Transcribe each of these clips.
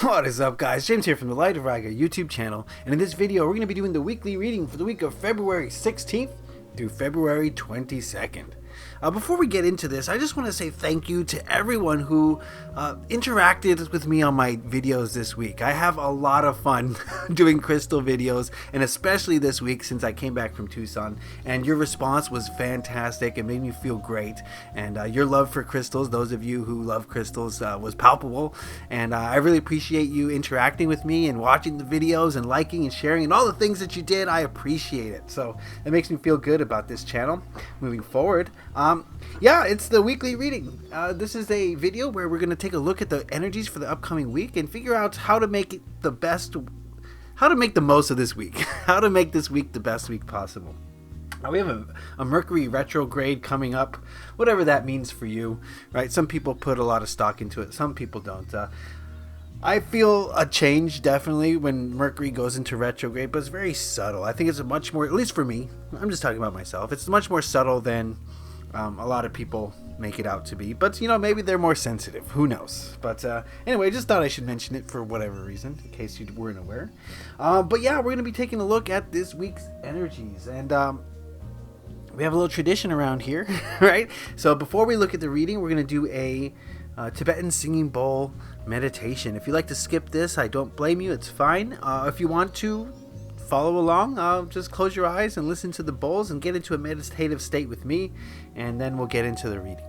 What is up, guys? James here from the Light of Raga YouTube channel, and in this video we're going to be doing the weekly reading for the week of February 16th through February 22nd. Before we get into this, I just want to say thank you to everyone who interacted with me on my videos this week. I have a lot of fun doing crystal videos, and especially this week since I came back from Tucson, and your response was fantastic. It made me feel great, and your love for crystals, those of you who love crystals, was palpable, and I really appreciate you interacting with me and watching the videos and liking and sharing and all the things that you did. I appreciate it, so it makes me feel good about this channel moving forward. Yeah, it's the weekly reading. This is a video where we're going to take a look at the energies for the upcoming week and figure out how to make it how to make the most of this week, how to make this week the best week possible. We have a Mercury retrograde coming up, whatever that means for you, right? Some people put a lot of stock into it, some people don't. I feel a change definitely when Mercury goes into retrograde, but it's very subtle. I think it's a much more, at least for me, I'm just talking about myself, it's much more subtle than a lot of people make it out to be, but you know, maybe they're more sensitive, who knows. But anyway, just thought I should mention it for whatever reason, in case you weren't aware. But yeah, we're going to be taking a look at this week's energies, and we have a little tradition around here, right? So before we look at the reading, we're going to do a Tibetan singing bowl meditation. If you like to skip this, I don't blame you, it's fine. If you want to follow along, just close your eyes and listen to the bowls and get into a meditative state with me, and then we'll get into the reading.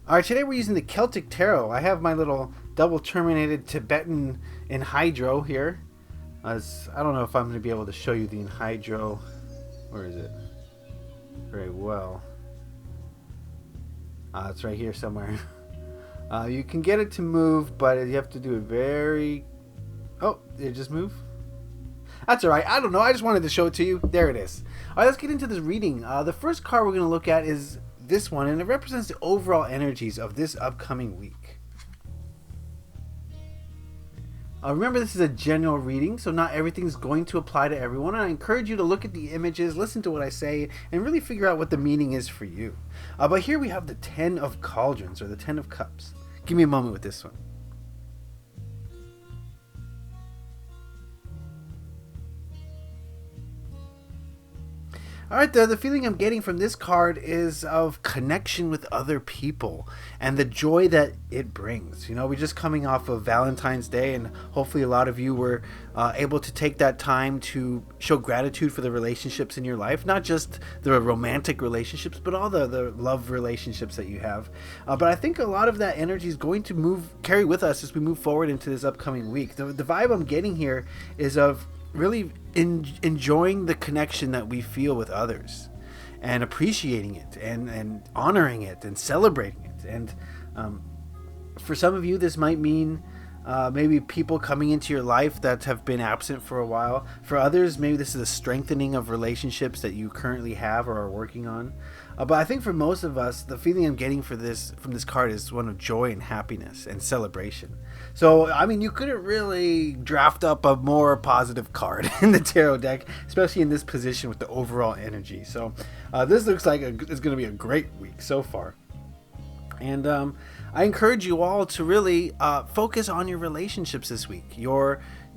Alright, today we're using the Celtic Tarot. I have my little double terminated Tibetan Enhydro here. I don't know if I'm going to be able to show you the Enhydro. Where is it? Very well. It's right here somewhere. You can get it to move, but you have to do it very... Oh, did it just move? That's alright. I don't know. I just wanted to show it to you. There it is. Alright, let's get into this reading. The first card we're going to look at is this one, and it represents the overall energies of this upcoming week. Remember, this is a general reading, so not everything's going to apply to everyone, and I encourage you to look at the images, listen to what I say, and really figure out what the meaning is for you. But here we have the 10 of Cauldrons, or the 10 of Cups. Give me a moment with this one. All right, the feeling I'm getting from this card is of connection with other people and the joy that it brings. You know, we're just coming off of Valentine's Day, and hopefully a lot of you were able to take that time to show gratitude for the relationships in your life, not just the romantic relationships, but all the love relationships that you have. But I think a lot of that energy is going to carry with us as we move forward into this upcoming week. The vibe I'm getting here is of really enjoying the connection that we feel with others and appreciating it and honoring it and celebrating it. And for some of you, this might mean maybe people coming into your life that have been absent for a while. For others, maybe this is a strengthening of relationships that you currently have or are working on. But I think for most of us, the feeling I'm getting from this card is one of joy and happiness and celebration. So, I mean, you couldn't really draft up a more positive card in the tarot deck, especially in this position with the overall energy. So, this looks like it's going to be a great week so far. And I encourage you all to really focus on your relationships this week.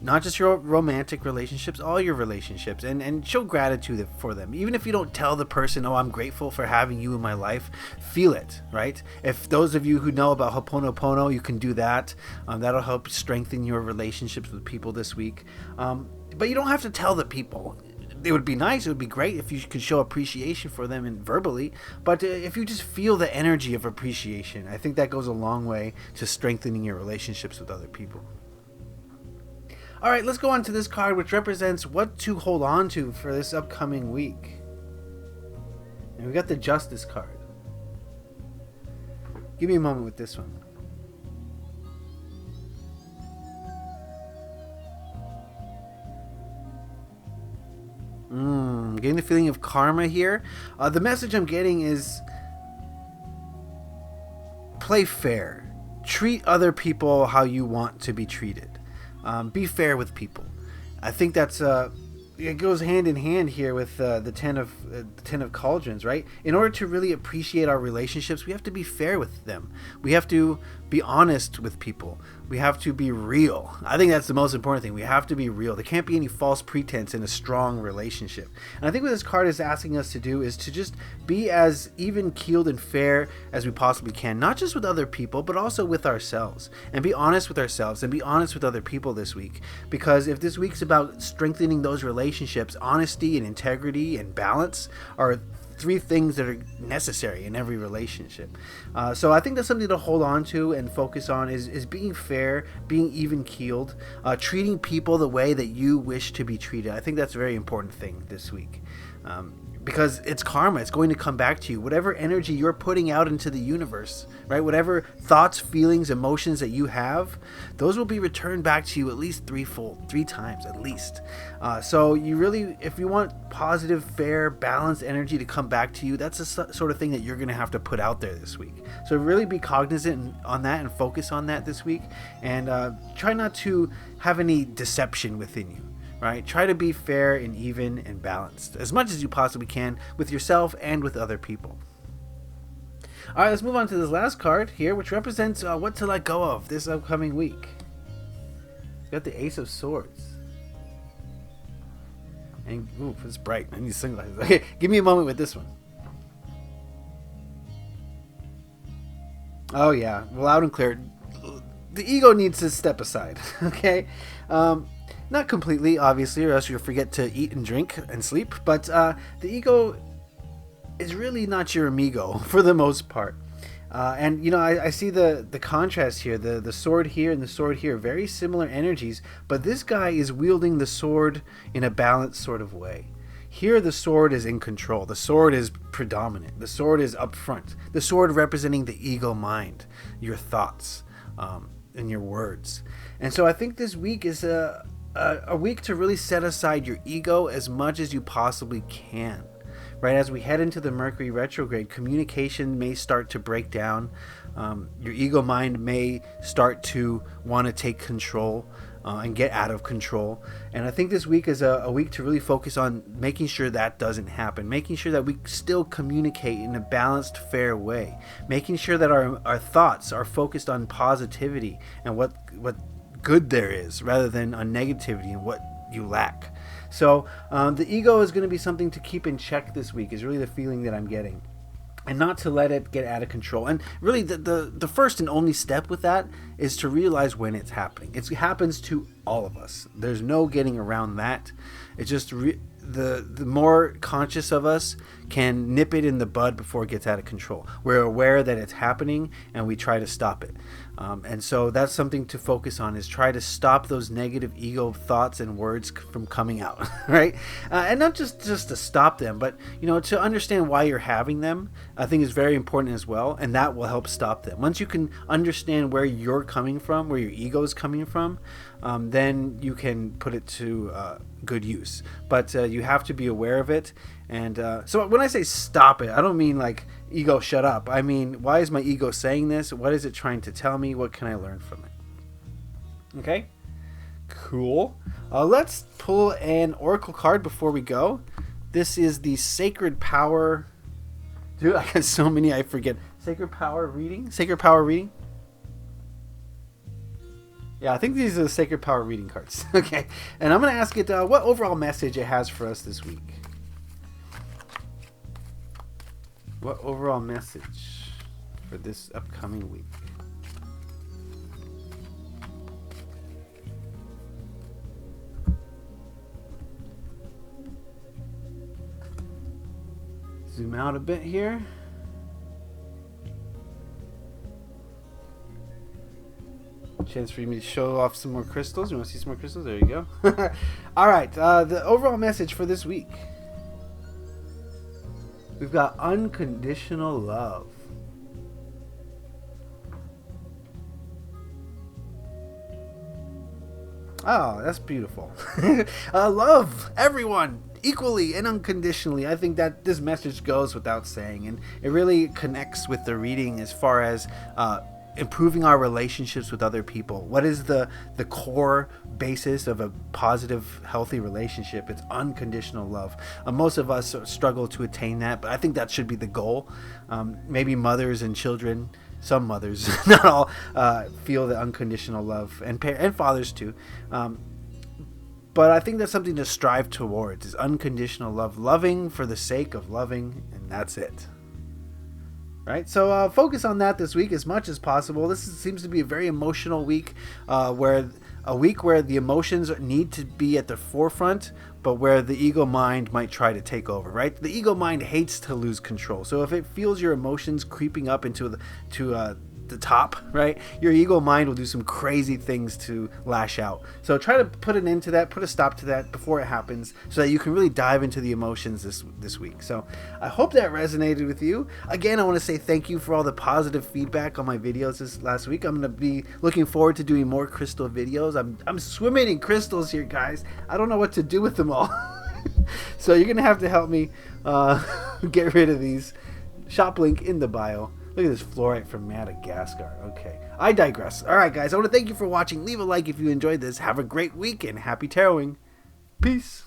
Not just your romantic relationships, all your relationships, and show gratitude for them. Even if you don't tell the person, oh, I'm grateful for having you in my life, feel it, right? If those of you who know about Ho'oponopono, you can do that. That'll help strengthen your relationships with people this week. But you don't have to tell the people. It would be nice, it would be great if you could show appreciation for them and verbally, but if you just feel the energy of appreciation, I think that goes a long way to strengthening your relationships with other people. All right, let's go on to this card, which represents what to hold on to for this upcoming week. And we got the Justice card. Give me a moment with this one. Getting the feeling of karma here. The message I'm getting is play fair. Treat other people how you want to be treated. Be fair with people. I think that's it goes hand in hand here with the ten of cauldrons, right? In order to really appreciate our relationships, we have to be fair with them. We have to be honest with people. We have to be real. I think that's the most important thing. We have to be real. There can't be any false pretense in a strong relationship. And I think what this card is asking us to do is to just be as even-keeled and fair as we possibly can, not just with other people, but also with ourselves. And be honest with ourselves and be honest with other people this week. Because if this week's about strengthening those relationships, honesty and integrity and balance are three things that are necessary in every relationship. So I think that's something to hold on to and focus on is being fair, being even-keeled, treating people the way that you wish to be treated. I think that's a very important thing this week. Because it's karma. It's going to come back to you. Whatever energy you're putting out into the universe, right? Whatever thoughts, feelings, emotions that you have, those will be returned back to you at least threefold, 3 times at least. So you really, if you want positive, fair, balanced energy to come back to you, that's the sort of thing that you're going to have to put out there this week. So really be cognizant on that and focus on that this week. And try not to have any deception within you. Right? Try to be fair and even and balanced as much as you possibly can with yourself and with other people. All right, let's move on to this last card here, which represents what to let go of this upcoming week. It's got the Ace of Swords. And, ooh, it's bright. I need sunglasses. Okay, give me a moment with this one. Oh, yeah. Loud and clear. The ego needs to step aside. Okay? Not completely, obviously, or else you'll forget to eat and drink and sleep. But the ego is really not your amigo for the most part. And, you know, I see the contrast here. The sword here and the sword here. Very similar energies. But this guy is wielding the sword in a balanced sort of way. Here the sword is in control. The sword is predominant. The sword is up front. The sword representing the ego mind, your thoughts, and your words. And so I think this week is a week to really set aside your ego as much as you possibly can. Right, as we head into the Mercury retrograde, communication may start to break down. Your ego mind may start to want to take control and get out of control. And I think this week is a week to really focus on making sure that doesn't happen, making sure that we still communicate in a balanced, fair way, making sure that our thoughts are focused on positivity and what good there is rather than on negativity and what you lack. So the ego is going to be something to keep in check this week, is really the feeling that I'm getting. And not to let it get out of control. And really, the first and only step with that is to realize when it's happening. It happens to all of us. There's no getting around that. It's just the more conscious of us can nip it in the bud before it gets out of control. We're aware that it's happening, and we try to stop it. And so that's something to focus on, is try to stop those negative ego thoughts and words from coming out, right? And not just to stop them, but to understand why you're having them, I think is very important as well, and that will help stop them. Once you can understand where you're coming from, where your ego is coming from, then you can put it to good use. But you have to be aware of it. And so when I say stop it, I don't mean like, ego, shut up. I mean, why is my ego saying this? What is it trying to tell me? What can I learn from it? Okay, cool. Let's pull an oracle card before we go. This is the Sacred Power. Dude, I got so many I forget. Sacred Power reading? Sacred Power reading? Yeah, I think these are the Sacred Power reading cards. Okay, and I'm going to ask it what overall message it has for us this week. What overall message for this upcoming week? Zoom out a bit here. Chance for me to show off some more crystals. You want to see some more crystals? There you go. All right, the overall message for this week. We've got unconditional love. Oh, that's beautiful. Love everyone equally and unconditionally. I think that this message goes without saying, and it really connects with the reading as far as improving our relationships with other people. What is the core basis of a positive, healthy relationship? It's unconditional love. Most of us struggle to attain that, but I think that should be the goal. Maybe mothers and children, some mothers, not all, feel the unconditional love, and fathers too. But I think that's something to strive towards, is unconditional love, loving for the sake of loving, and that's it. Right, so focus on that this week as much as possible. Seems to be a very emotional week, where the emotions need to be at the forefront, but where the ego mind might try to take over. Right, the ego mind hates to lose control. So if it feels your emotions creeping up into the top, right, your ego mind will do some crazy things to lash out. So try to put an end to that, put a stop to that before it happens, so that you can really dive into the emotions this week. So I hope that resonated with you. Again, I want to say thank you for all the positive feedback on my videos this last week. I'm going to be looking forward to doing more crystal videos. I'm swimming in crystals here, guys. I don't know what to do with them all. So you're going to have to help me get rid of these. Shop link in the bio. Look at this fluorite from Madagascar. Okay, I digress. All right, guys, I want to thank you for watching. Leave a like if you enjoyed this. Have a great week and happy taroting. Peace.